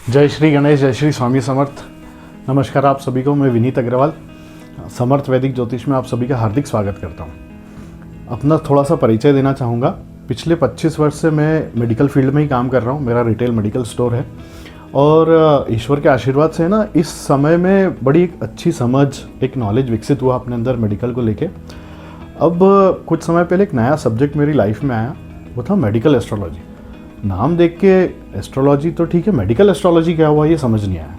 जय श्री गणेश, जय श्री स्वामी समर्थ। नमस्कार आप सभी को। मैं विनीत अग्रवाल, समर्थ वैदिक ज्योतिष में आप सभी का हार्दिक स्वागत करता हूं। अपना थोड़ा सा परिचय देना चाहूँगा। पिछले 25 वर्ष से मैं मेडिकल फील्ड में ही काम कर रहा हूं। मेरा रिटेल मेडिकल स्टोर है और ईश्वर के आशीर्वाद से ना इस समय में बड़ी एक अच्छी समझ, एक नॉलेज विकसित हुआ अपने अंदर मेडिकल को लेके। अब कुछ समय पहले एक नया सब्जेक्ट मेरी लाइफ में आया, वो था मेडिकल एस्ट्रोलॉजी। नाम देख के एस्ट्रोलॉजी तो ठीक है, मेडिकल एस्ट्रोलॉजी क्या हुआ ये समझ नहीं आया।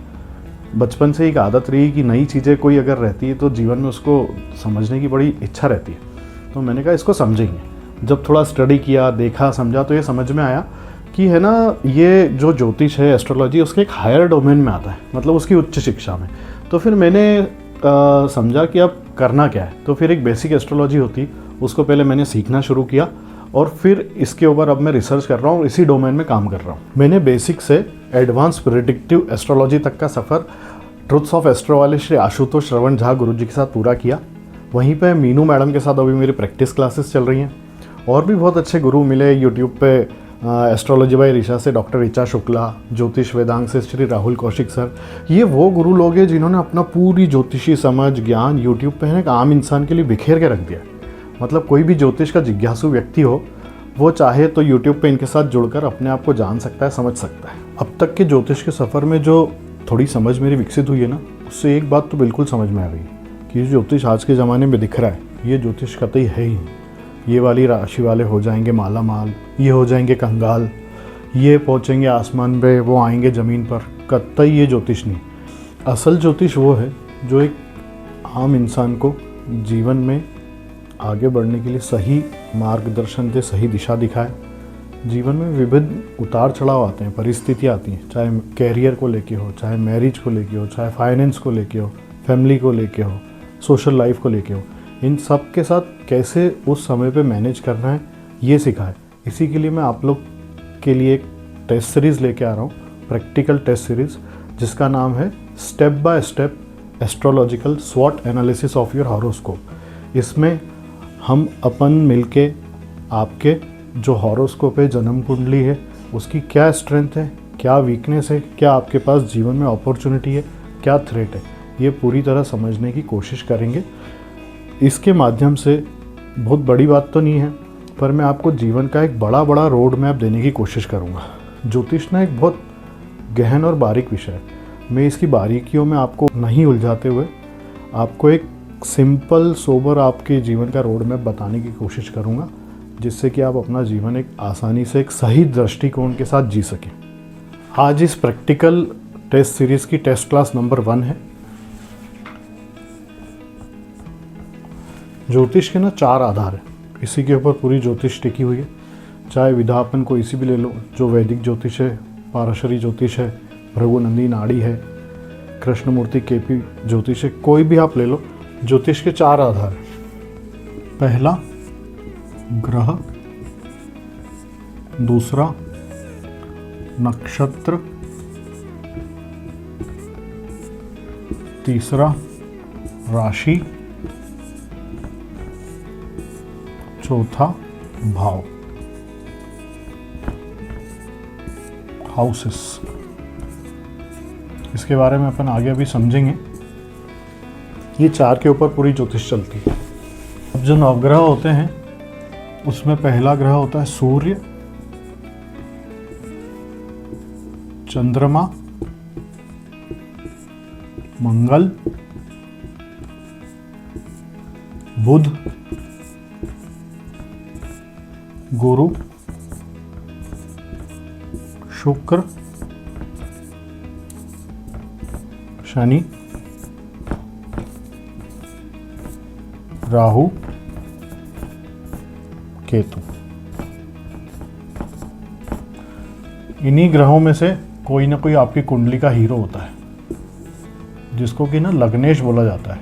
बचपन से एक आदत रही कि नई चीज़ें कोई अगर रहती है तो जीवन में उसको समझने की बड़ी इच्छा रहती है। तो मैंने कहा इसको समझेंगे। जब थोड़ा स्टडी किया, देखा, समझा तो ये समझ में आया कि है ना, ये जो ज्योतिष है, एस्ट्रोलॉजी, उसके एक हायर डोमेन में आता है, मतलब उसकी उच्च शिक्षा में। तो फिर मैंने समझा कि अब करना क्या है। तो फिर एक बेसिक एस्ट्रोलॉजी होती, उसको पहले मैंने सीखना शुरू किया और फिर इसके ऊपर अब मैं रिसर्च कर रहा हूँ, इसी डोमेन में काम कर रहा हूँ। मैंने बेसिक से एडवांस प्रेडिक्टिव एस्ट्रोलॉजी तक का सफ़र ट्रुथ्स ऑफ एस्ट्रो वाले श्री आशुतोष श्रवण झा गुरु जी के साथ पूरा किया। वहीं पे मीनू मैडम के साथ अभी मेरी प्रैक्टिस क्लासेस चल रही हैं। और भी बहुत अच्छे गुरु मिले यूट्यूब पे, एस्ट्रोलॉजी बाय ऋषा से डॉक्टर ऋचा शुक्ला, ज्योतिष वेदांग से श्री राहुल कौशिक सर। ये वो गुरु लोग हैं जिन्होंने अपना पूरी ज्योतिषी समझ, ज्ञान यूट्यूब पे है एक आम इंसान के लिए बिखेर के रख दिया। मतलब कोई भी ज्योतिष का जिज्ञासु व्यक्ति हो, वो चाहे तो यूट्यूब पे इनके साथ जुड़कर अपने आप को जान सकता है, समझ सकता है। अब तक के ज्योतिष के सफ़र में जो थोड़ी समझ मेरी विकसित हुई है ना, उससे एक बात तो बिल्कुल समझ में आ गई कि ज्योतिष आज के ज़माने में दिख रहा है, ये ज्योतिष कतई है ही नहीं। ये वाली राशि वाले हो जाएंगे माला माल, ये हो जाएंगे कंगाल, ये पहुँचेंगे आसमान पे, वो आएंगे ज़मीन पर, कतई ये ज्योतिष नहीं। असल ज्योतिष वो है जो एक आम इंसान को जीवन में आगे बढ़ने के लिए सही मार्गदर्शन दे, सही दिशा दिखाए। जीवन में विभिन्न उतार चढ़ाव आते हैं, परिस्थितियाँ आती हैं, चाहे कैरियर को लेके हो, चाहे मैरिज को लेके हो, चाहे फाइनेंस को लेके हो, फैमिली को लेके हो, सोशल लाइफ को लेके हो। इन सब के साथ कैसे उस समय पे मैनेज करना है ये सिखाए। इसी के लिए मैं आप लोग के लिए एक टेस्ट सीरीज़ लेके आ रहा हूँ, प्रैक्टिकल टेस्ट सीरीज़, जिसका नाम है स्टेप बाय स्टेप एस्ट्रोलॉजिकल स्वॉट एनालिसिस ऑफ योर हॉरोस्कोप। इसमें हम अपन मिलके आपके जो हॉरोस्कोप है, जन्म कुंडली है, उसकी क्या स्ट्रेंथ है, क्या वीकनेस है, क्या आपके पास जीवन में अपॉर्चुनिटी है, क्या थ्रेट है, ये पूरी तरह समझने की कोशिश करेंगे। इसके माध्यम से बहुत बड़ी बात तो नहीं है, पर मैं आपको जीवन का एक बड़ा रोड मैप देने की कोशिश करूँगा। ज्योतिष ना एक बहुत गहन और बारीक विषय है। मैं इसकी बारीकियों में आपको नहीं उलझाते हुए आपको एक सिंपल सोबर आपके जीवन का रोड मैप बताने की कोशिश करूंगा, जिससे कि आप अपना जीवन एक आसानी से एक सही दृष्टिकोण के साथ जी सकें। आज इस प्रैक्टिकल टेस्ट सीरीज़ की टेस्ट क्लास नंबर 1 है। ज्योतिष के ना 4 आधार है, इसी के ऊपर पूरी ज्योतिष टिकी हुई है। चाहे विधापन कोई सी भी ले लो, जो वैदिक ज्योतिष है, पाराशरी ज्योतिष है, भृगुनंदी नाड़ी है, कृष्णमूर्ति केपी ज्योतिष है, कोई भी आप ले लो। ज्योतिष के 4 आधार हैं। पहला ग्रह, दूसरा नक्षत्र, तीसरा राशि, चौथा भाव, हाउसेस। इसके बारे में अपन आगे अभी समझेंगे। ये 4 के ऊपर पूरी ज्योतिष चलती है। अब जो नवग्रह होते हैं उसमें पहला ग्रह होता है सूर्य, चंद्रमा, मंगल, बुध, गुरु, शुक्र, शनि, राहु, केतु। इन्हीं ग्रहों में से कोई ना कोई आपकी कुंडली का हीरो होता है, जिसको कि ना लग्नेश बोला जाता है।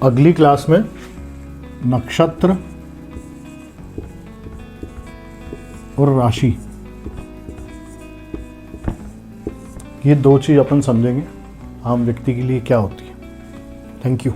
अगली क्लास में नक्षत्र और राशि, ये 2 चीज अपन समझेंगे आम व्यक्ति के लिए क्या होती है। Thank you.